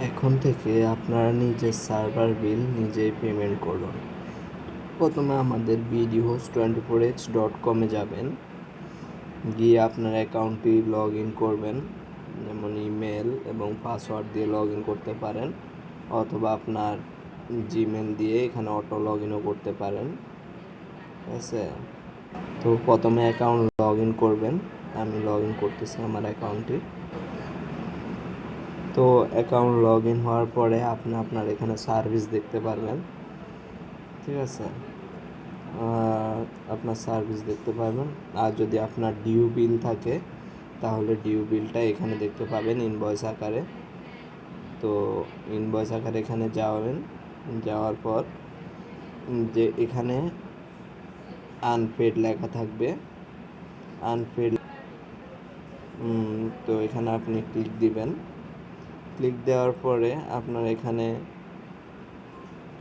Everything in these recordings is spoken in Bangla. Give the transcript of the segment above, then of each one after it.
এখন থেকে আপনারা নিজের সার্ভার বিল নিজেই পেমেন্ট করুন। প্রথমে আমাদের bdhost24h.com-এ যাবেন, গিয়ে আপনার অ্যাকাউন্টটি লগ ইন করবেন। যেমন ইমেল এবং পাসওয়ার্ড দিয়ে লগ ইন করতে পারেন, অথবা আপনার জিমেল দিয়ে এখানে অটো লগ ইনও করতে পারেন। ঠিক আছে, তো প্রথমে অ্যাকাউন্ট লগ ইন করবেন। আমি লগ ইন করতেছি আমার অ্যাকাউন্টটি। তো অ্যাকাউন্ট লগ ইন হওয়ার পরে আপনি আপনার এখানে সার্ভিস দেখতে পারবেন। ঠিক আছে, আপনার সার্ভিস দেখতে পারবেন। আর যদি আপনার ডিউ বিল থাকে তাহলে ডিউ বিলটা এখানে দেখতে পাবেন ইনভয়েস আকারে। তো ইনভয়েস আকারে এখানে যাওয়ার পর যে এখানে আনপেড লেখা থাকবে, আনপেড, তো এখানে আপনি ক্লিক দিবেন। ক্লিক দেওয়ার পরে আপনার এখানে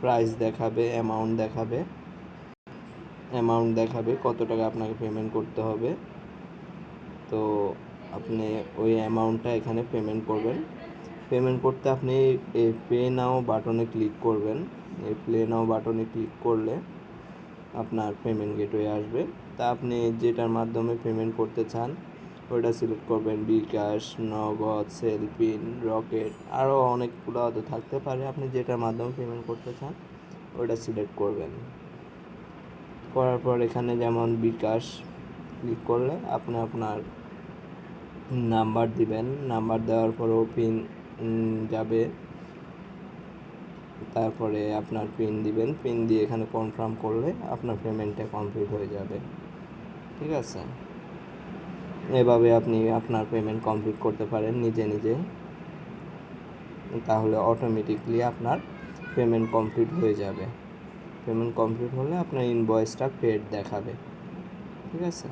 প্রাইস দেখাবে, অ্যামাউন্ট দেখাবে কত টাকা আপনাকে পেমেন্ট করতে হবে। তো আপনি ওই অ্যামাউন্টটা এখানে পেমেন্ট করবেন। পেমেন্ট করতে আপনি এই পে নাও বাটনে ক্লিক করবেন। এই পে নাও বাটনে ক্লিক করলে আপনার পেমেন্ট গেটওয়ে আসবে। তা আপনি যেটার মাধ্যমে পেমেন্ট করতে চান ওইটা সিলেক্ট করবেন। বিকাশ, নগদ, সেলপিন, রকেট, আরও অনেকগুলো হয়তো থাকতে পারে। আপনি যেটার মাধ্যমে পেমেন্ট করতে চান ওইটা সিলেক্ট করবেন। করার পর এখানে যেমন বিকাশ ক্লিক করলে আপনি আপনার নাম্বার দিবেন। নাম্বার দেওয়ার পরেও পিন যাবে, তারপরে আপনার পিন দিবেন। পিন দিয়ে এখানে কনফার্ম করলে আপনার পেমেন্টটা কমপ্লিট হয়ে যাবে। ঠিক আছে, এভাবে আপনি আপনার পেমেন্ট কমপ্লিট করতে পারেন নিজে। তাহলে অটোমেটিকলি আপনার পেমেন্ট কমপ্লিট হয়ে যাবে। পেমেন্ট কমপ্লিট হলে আপনার ইনভয়েসটা পেড দেখাবে। ঠিক আছে।